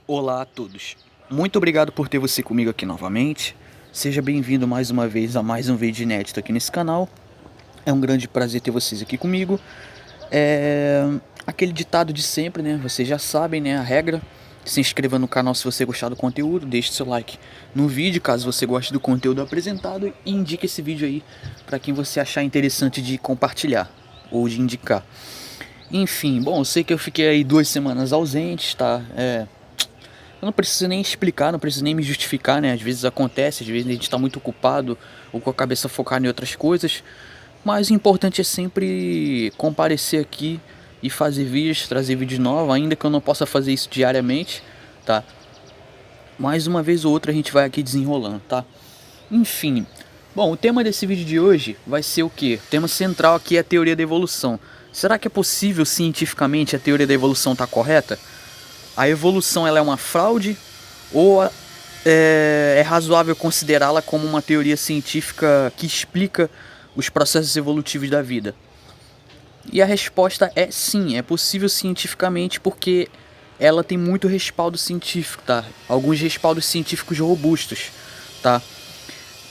Olá a todos, muito obrigado por ter você comigo aqui novamente. Seja bem-vindo mais uma vez a mais um vídeo inédito aqui nesse canal. É um grande prazer ter vocês aqui comigo. Aquele ditado de sempre, né? Vocês já sabem, né? A regra. Se inscreva no canal se você gostar do conteúdo, deixe seu like no vídeo caso você goste do conteúdo apresentado e indique esse vídeo aí para quem você achar interessante de compartilhar ou de indicar. Enfim, bom, eu sei que eu fiquei aí 2 semanas ausente, tá? Eu não preciso nem explicar, não preciso nem me justificar, né? Às vezes acontece, às vezes a gente está muito ocupado ou com a cabeça focada em outras coisas. Mas o importante é sempre comparecer aqui e fazer vídeos, trazer vídeos novos, ainda que eu não possa fazer isso diariamente, tá? Mais uma vez ou outra a gente vai aqui desenrolando, tá? Enfim, bom, o tema desse vídeo de hoje vai ser o quê? O tema central aqui é a teoria da evolução. Será que é possível cientificamente a teoria da evolução estar correta? A evolução ela é uma fraude ou é razoável considerá-la como uma teoria científica que explica os processos evolutivos da vida? E a resposta é sim, é possível cientificamente porque ela tem muito respaldo científico, tá? Alguns respaldos científicos robustos, tá?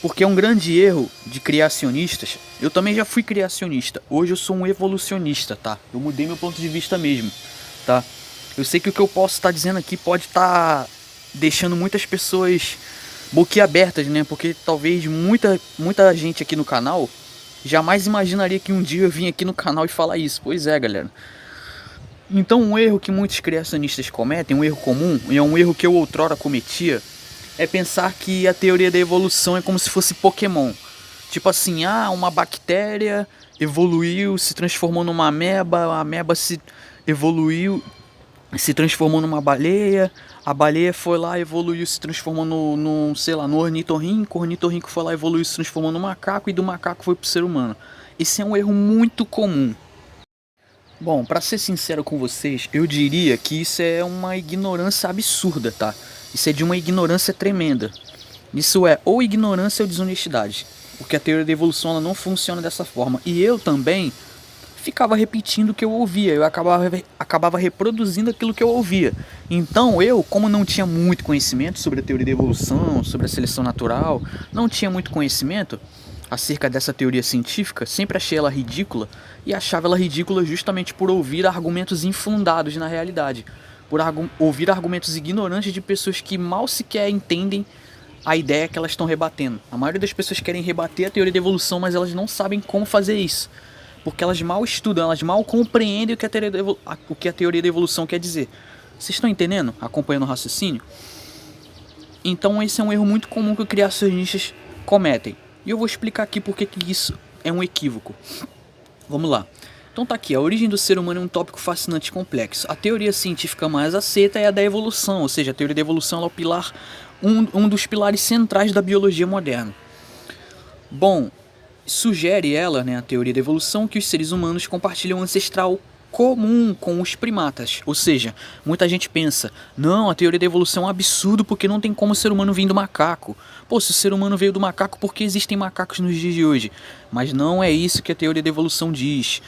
Porque é um grande erro de criacionistas. Eu também já fui criacionista. Hoje eu sou um evolucionista, tá? Eu mudei meu ponto de vista mesmo, tá? Eu sei que o que eu posso estar dizendo aqui pode estar deixando muitas pessoas boquiabertas, né? Porque talvez muita gente aqui no canal jamais imaginaria que um dia eu vim aqui no canal e falar isso. Pois é, galera. Então um erro que muitos criacionistas cometem, um erro comum, e é um erro que eu outrora cometia, é pensar que a teoria da evolução é como se fosse Pokémon. Tipo assim, uma bactéria evoluiu, se transformou numa ameba, a ameba se evoluiu, se transformou numa baleia, a baleia foi lá, evoluiu, se transformou sei lá, no ornitorrinco, o ornitorrinco foi lá, evoluiu, se transformou no macaco e do macaco foi pro ser humano. Esse é um erro muito comum. Bom, pra ser sincero com vocês, eu diria que isso é uma ignorância absurda, tá? Isso é de uma ignorância tremenda. Isso é ou ignorância ou desonestidade. Porque a teoria da evolução ela não funciona dessa forma. E eu também ficava repetindo o que eu ouvia, eu acabava reproduzindo aquilo que eu ouvia. Então eu, como não tinha muito conhecimento sobre a teoria da evolução, sobre a seleção natural, não tinha muito conhecimento acerca dessa teoria científica, sempre achei ela ridícula e achava ela ridícula justamente por ouvir argumentos infundados na realidade, por ouvir argumentos ignorantes de pessoas que mal sequer entendem a ideia que elas estão rebatendo. A maioria das pessoas querem rebater a teoria da evolução, mas elas não sabem como fazer isso. Porque elas mal estudam, elas mal compreendem o que a teoria da evolução quer dizer. Vocês estão entendendo? Acompanhando o raciocínio? Então esse é um erro muito comum que os criacionistas cometem. E eu vou explicar aqui porque que isso é um equívoco. Vamos lá. Então tá aqui, a origem do ser humano é um tópico fascinante e complexo. A teoria científica mais aceita é a da evolução, ou seja, a teoria da evolução é o pilar, um dos pilares centrais da biologia moderna. Bom, sugere ela, né, a teoria da evolução, que os seres humanos compartilham um ancestral comum com os primatas. Ou seja, muita gente pensa, não, a teoria da evolução é um absurdo porque não tem como o ser humano vir do macaco. Pô, se o ser humano veio do macaco, por que existem macacos nos dias de hoje? Mas não é isso que a teoria da evolução diz.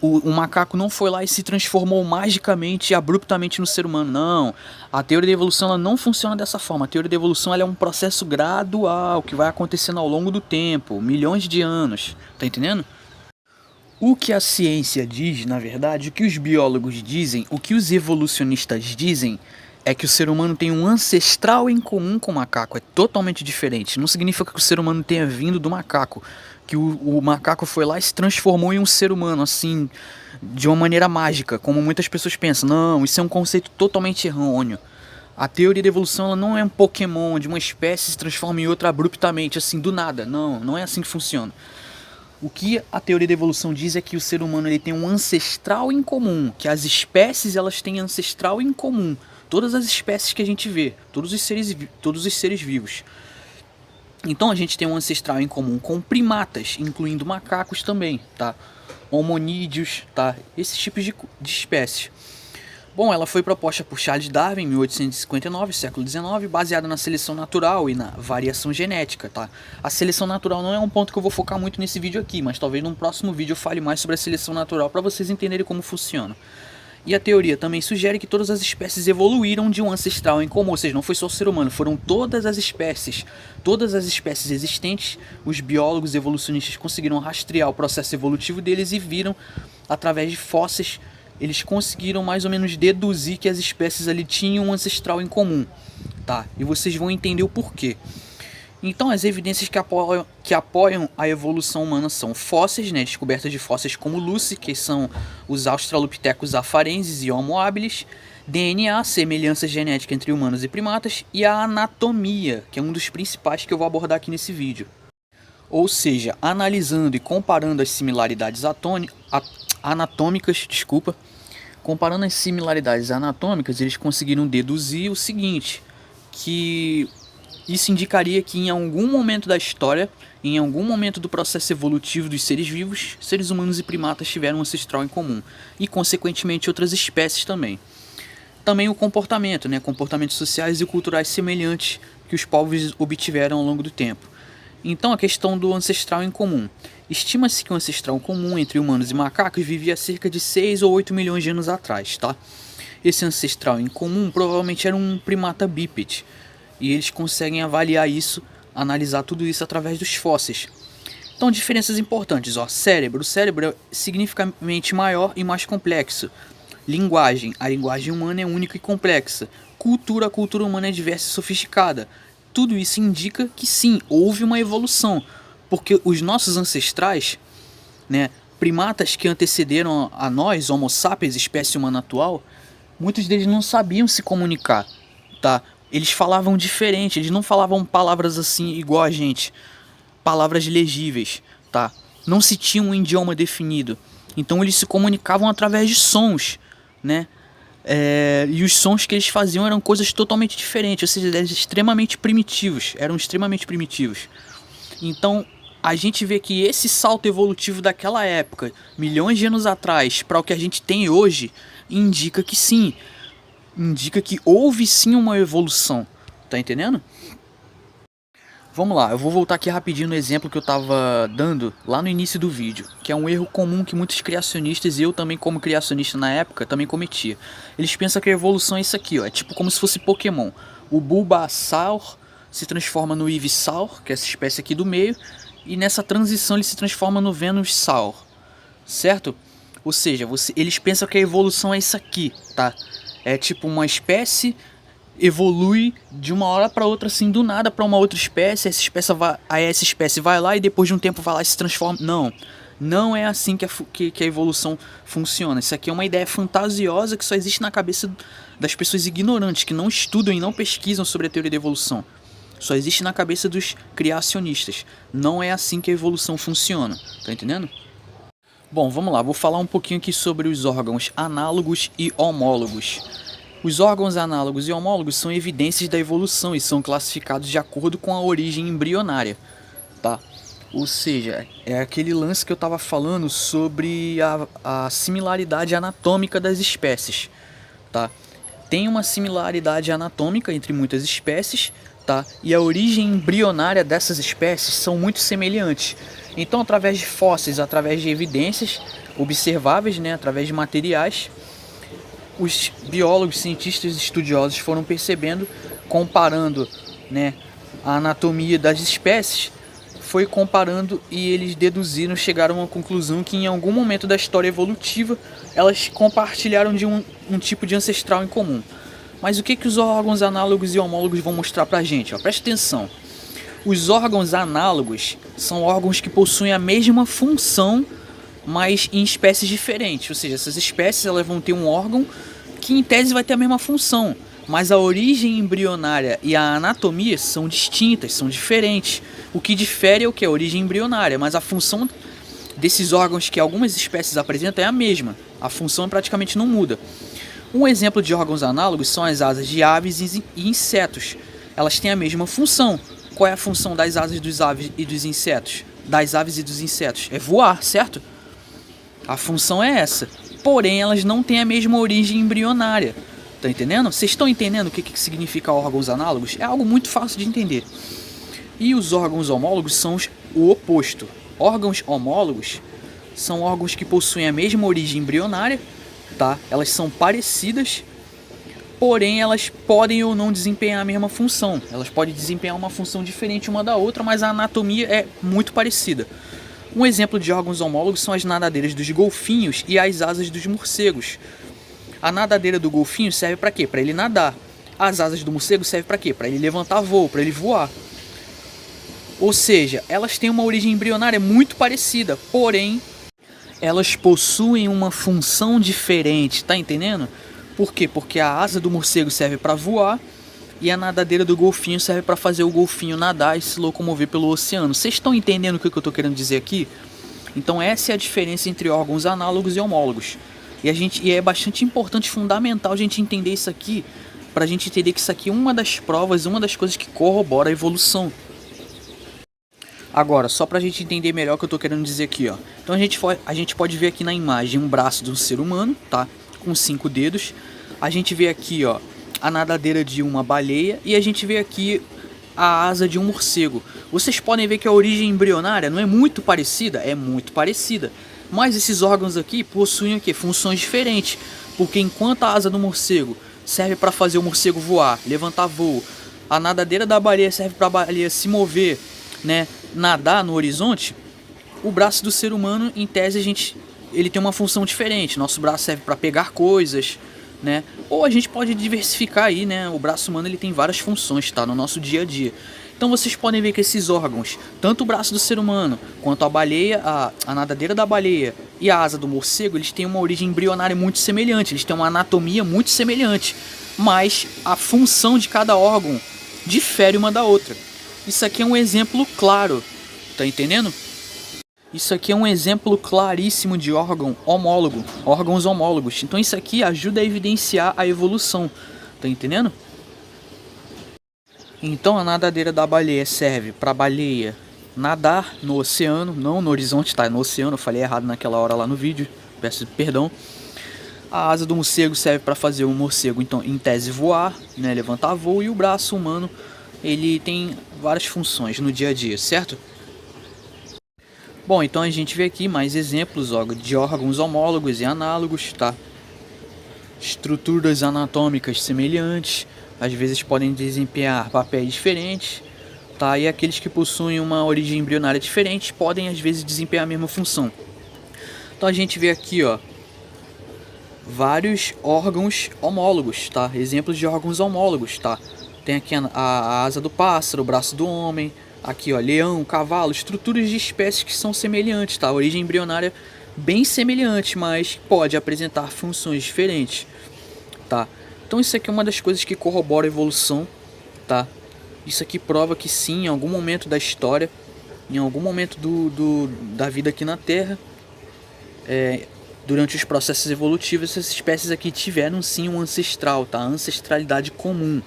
O macaco não foi lá e se transformou magicamente e abruptamente no ser humano, não. A teoria da evolução ela não funciona dessa forma. A teoria da evolução ela é um processo gradual que vai acontecendo ao longo do tempo, milhões de anos. Tá entendendo? O que a ciência diz, na verdade, o que os biólogos dizem, o que os evolucionistas dizem, é que o ser humano tem um ancestral em comum com o macaco. É totalmente diferente. Não significa que o ser humano tenha vindo do macaco. Que o macaco foi lá e se transformou em um ser humano, assim, de uma maneira mágica, como muitas pessoas pensam. Não, isso é um conceito totalmente errôneo. A teoria da evolução ela não é um Pokémon de uma espécie se transforma em outra abruptamente, assim, do nada. Não, não é assim que funciona. O que a teoria da evolução diz é que o ser humano ele tem um ancestral em comum, que as espécies elas têm ancestral em comum. Todas as espécies que a gente vê, todos os seres vivos. Então a gente tem um ancestral em comum com primatas, incluindo macacos também, tá? Homonídeos, tá? Esses tipos de espécies. Bom, ela foi proposta por Charles Darwin em 1859, século XIX, baseada na seleção natural e na variação genética, tá? A seleção natural não é um ponto que eu vou focar muito nesse vídeo aqui, mas talvez num próximo vídeo eu fale mais sobre a seleção natural para vocês entenderem como funciona. E a teoria também sugere que todas as espécies evoluíram de um ancestral em comum, ou seja, não foi só o ser humano, foram todas as espécies existentes. Os biólogos evolucionistas conseguiram rastrear o processo evolutivo deles e viram, através de fósseis, eles conseguiram mais ou menos deduzir que as espécies ali tinham um ancestral em comum, tá? E vocês vão entender o porquê. Então, as evidências que apoiam a evolução humana são fósseis, né, descobertas de fósseis como Lucy, que são os Australopithecus afarenses e Homo habilis, DNA, semelhança genética entre humanos e primatas, e a anatomia, que é um dos principais que eu vou abordar aqui nesse vídeo. Ou seja, analisando e comparando as similaridades anatômicas, comparando as similaridades anatômicas, eles conseguiram deduzir o seguinte, que isso indicaria que em algum momento da história, em algum momento do processo evolutivo dos seres vivos, seres humanos e primatas tiveram um ancestral em comum, e consequentemente outras espécies também. Também o comportamento, né, comportamentos sociais e culturais semelhantes que os povos obtiveram ao longo do tempo. Então a questão do ancestral em comum. Estima-se que o ancestral comum entre humanos e macacos vivia há cerca de 6 ou 8 milhões de anos atrás, tá? Esse ancestral em comum provavelmente era um primata bípede, e eles conseguem avaliar isso, analisar tudo isso através dos fósseis. Então, diferenças importantes, ó. Cérebro. O cérebro é significativamente maior e mais complexo. Linguagem. A linguagem humana é única e complexa. Cultura. A cultura humana é diversa e sofisticada. Tudo isso indica que sim, houve uma evolução. Porque os nossos ancestrais, né, primatas que antecederam a nós, Homo sapiens, espécie humana atual, muitos deles não sabiam se comunicar, tá? Eles falavam diferente, eles não falavam palavras assim igual a gente, palavras legíveis, tá? Não se tinha um idioma definido, então eles se comunicavam através de sons, né? E os sons que eles faziam eram coisas totalmente diferentes, ou seja, eram extremamente primitivos, Então a gente vê que esse salto evolutivo daquela época, milhões de anos atrás, para o que a gente tem hoje, indica que sim, indica que houve sim uma evolução, tá entendendo? Vamos lá, eu vou voltar aqui rapidinho no exemplo que eu tava dando lá no início do vídeo, que é um erro comum que muitos criacionistas, e eu também como criacionista na época, também cometia. Eles pensam que a evolução é isso aqui, ó, é tipo como se fosse Pokémon. O Bulbasaur se transforma no Ivysaur, que é essa espécie aqui do meio, e nessa transição ele se transforma no Venusaur, certo? Ou seja, eles pensam que a evolução é isso aqui, tá? É tipo uma espécie evolui de uma hora para outra assim do nada para uma outra espécie, essa espécie vai lá e depois de um tempo vai lá e se transforma. Não é assim que a evolução funciona. Isso aqui é uma ideia fantasiosa que só existe na cabeça das pessoas ignorantes, que não estudam e não pesquisam sobre a teoria da evolução. Só existe na cabeça dos criacionistas. Não é assim que a evolução funciona, tá entendendo? Bom, vamos lá, vou falar um pouquinho aqui sobre os órgãos análogos e homólogos. Os órgãos análogos e homólogos são evidências da evolução e são classificados de acordo com a origem embrionária, tá? Ou seja, é aquele lance que eu estava falando sobre a similaridade anatômica das espécies, tá? Tem uma similaridade anatômica entre muitas espécies, tá? E a origem embrionária dessas espécies são muito semelhantes. Então, através de fósseis, através de evidências observáveis, né, através de materiais, os biólogos, cientistas e estudiosos foram percebendo, comparando, né, a anatomia das espécies, foi comparando e eles deduziram, chegaram a uma conclusão que em algum momento da história evolutiva elas compartilharam de um tipo de ancestral em comum. Mas o que os órgãos análogos e homólogos vão mostrar pra gente? Ó, presta atenção. Os órgãos análogos são órgãos que possuem a mesma função, mas em espécies diferentes. Ou seja, essas espécies elas vão ter um órgão que em tese vai ter a mesma função, mas a origem embrionária e a anatomia são distintas, são diferentes. O que difere é o que? A origem embrionária, mas a função desses órgãos que algumas espécies apresentam é a mesma. A função praticamente não muda. Um exemplo de órgãos análogos são as asas de aves e insetos. Elas têm a mesma função. Qual é a função das asas dos aves e dos insetos? Das aves e dos insetos? É voar, certo? A função é essa. Porém, elas não têm a mesma origem embrionária. Tá entendendo? Vocês estão entendendo o que significa órgãos análogos? É algo muito fácil de entender. E os órgãos homólogos são o oposto. Órgãos homólogos são órgãos que possuem a mesma origem embrionária, tá? Elas são parecidas, porém elas podem ou não desempenhar a mesma função. Elas podem desempenhar uma função diferente uma da outra, mas a anatomia é muito parecida. Um exemplo de órgãos homólogos são as nadadeiras dos golfinhos e as asas dos morcegos. A nadadeira do golfinho serve para quê? Para ele nadar. As asas do morcego servem para quê? Para ele levantar voo, para ele voar. Ou seja, elas têm uma origem embrionária muito parecida, porém elas possuem uma função diferente, tá entendendo? Por quê? Porque a asa do morcego serve para voar e a nadadeira do golfinho serve para fazer o golfinho nadar e se locomover pelo oceano. Vocês estão entendendo o que eu estou querendo dizer aqui? Então essa é a diferença entre órgãos análogos e homólogos. E é bastante importante, fundamental a gente entender isso aqui, para a gente entender que isso aqui é uma das provas, uma das coisas que corrobora a evolução. Agora, só pra gente entender melhor o que eu tô querendo dizer aqui, ó. Então a gente pode ver aqui na imagem um braço de um ser humano, tá? Com 5 dedos. A gente vê aqui, ó, a nadadeira de uma baleia e a gente vê aqui a asa de um morcego. Vocês podem ver que a origem embrionária não é muito parecida? É muito parecida. Mas esses órgãos aqui possuem aqui funções diferentes. Porque enquanto a asa do morcego serve para fazer o morcego voar, levantar voo, a nadadeira da baleia serve para a baleia se mover, né, nadar no horizonte, o braço do ser humano, em tese, ele tem uma função diferente. Nosso braço serve para pegar coisas, né? Ou a gente pode diversificar aí, né? O braço humano ele tem várias funções, tá? No nosso dia a dia. Então vocês podem ver que esses órgãos, tanto o braço do ser humano, quanto a baleia, a nadadeira da baleia e a asa do morcego, eles têm uma origem embrionária muito semelhante, eles têm uma anatomia muito semelhante, mas a função de cada órgão difere uma da outra. Isso aqui é um exemplo claro, tá entendendo? Isso aqui é um exemplo claríssimo de órgão homólogo, órgãos homólogos. Então isso aqui ajuda a evidenciar a evolução, tá entendendo? Então a nadadeira da baleia serve para a baleia nadar no oceano, não no horizonte, tá? No oceano, eu falei errado naquela hora lá no vídeo, peço perdão. A asa do morcego serve para fazer o morcego, então, em tese, voar, né? Levantar voo, e o braço humano ele tem várias funções no dia a dia, certo? Bom, então a gente vê aqui mais exemplos de órgãos homólogos e análogos, tá? Estruturas anatômicas semelhantes, às vezes podem desempenhar papéis diferentes, tá? E aqueles que possuem uma origem embrionária diferente podem às vezes desempenhar a mesma função. Então a gente vê aqui, ó, vários órgãos homólogos, tá? Exemplos de órgãos homólogos, tá? Tem aqui a asa do pássaro, o braço do homem, aqui ó, leão, cavalo, estruturas de espécies que são semelhantes, tá? A origem embrionária bem semelhante, mas pode apresentar funções diferentes, tá? Então isso aqui é uma das coisas que corrobora a evolução, tá? Isso aqui prova que sim, em algum momento da história, em algum momento da vida aqui na Terra, durante os processos evolutivos, essas espécies aqui tiveram sim um ancestral, tá? Ancestralidade comum.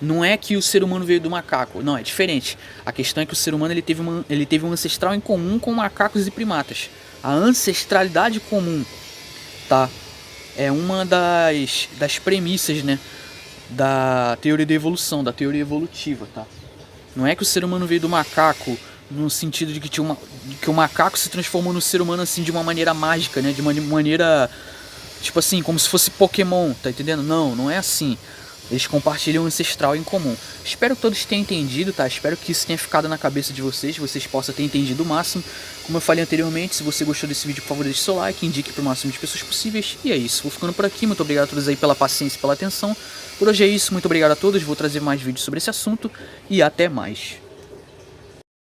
Não é que o ser humano veio do macaco, não, é diferente. A questão é que o ser humano ele teve um ancestral em comum com macacos e primatas. A ancestralidade comum, tá? É uma das premissas, né, da teoria da evolução, da teoria evolutiva, tá? Não é que o ser humano veio do macaco no sentido de que o macaco se transformou no ser humano assim de uma maneira mágica, né? De uma maneira, tipo assim, como se fosse Pokémon, tá entendendo? Não, não é assim. Eles compartilham um ancestral em comum. Espero que todos tenham entendido, tá? Espero que isso tenha ficado na cabeça de vocês, que vocês possam ter entendido o máximo. Como eu falei anteriormente, se você gostou desse vídeo, por favor, deixe seu like, indique para o máximo de pessoas possíveis. E é isso, vou ficando por aqui. Muito obrigado a todos aí pela paciência e pela atenção. Por hoje é isso, muito obrigado a todos. Vou trazer mais vídeos sobre esse assunto e até mais.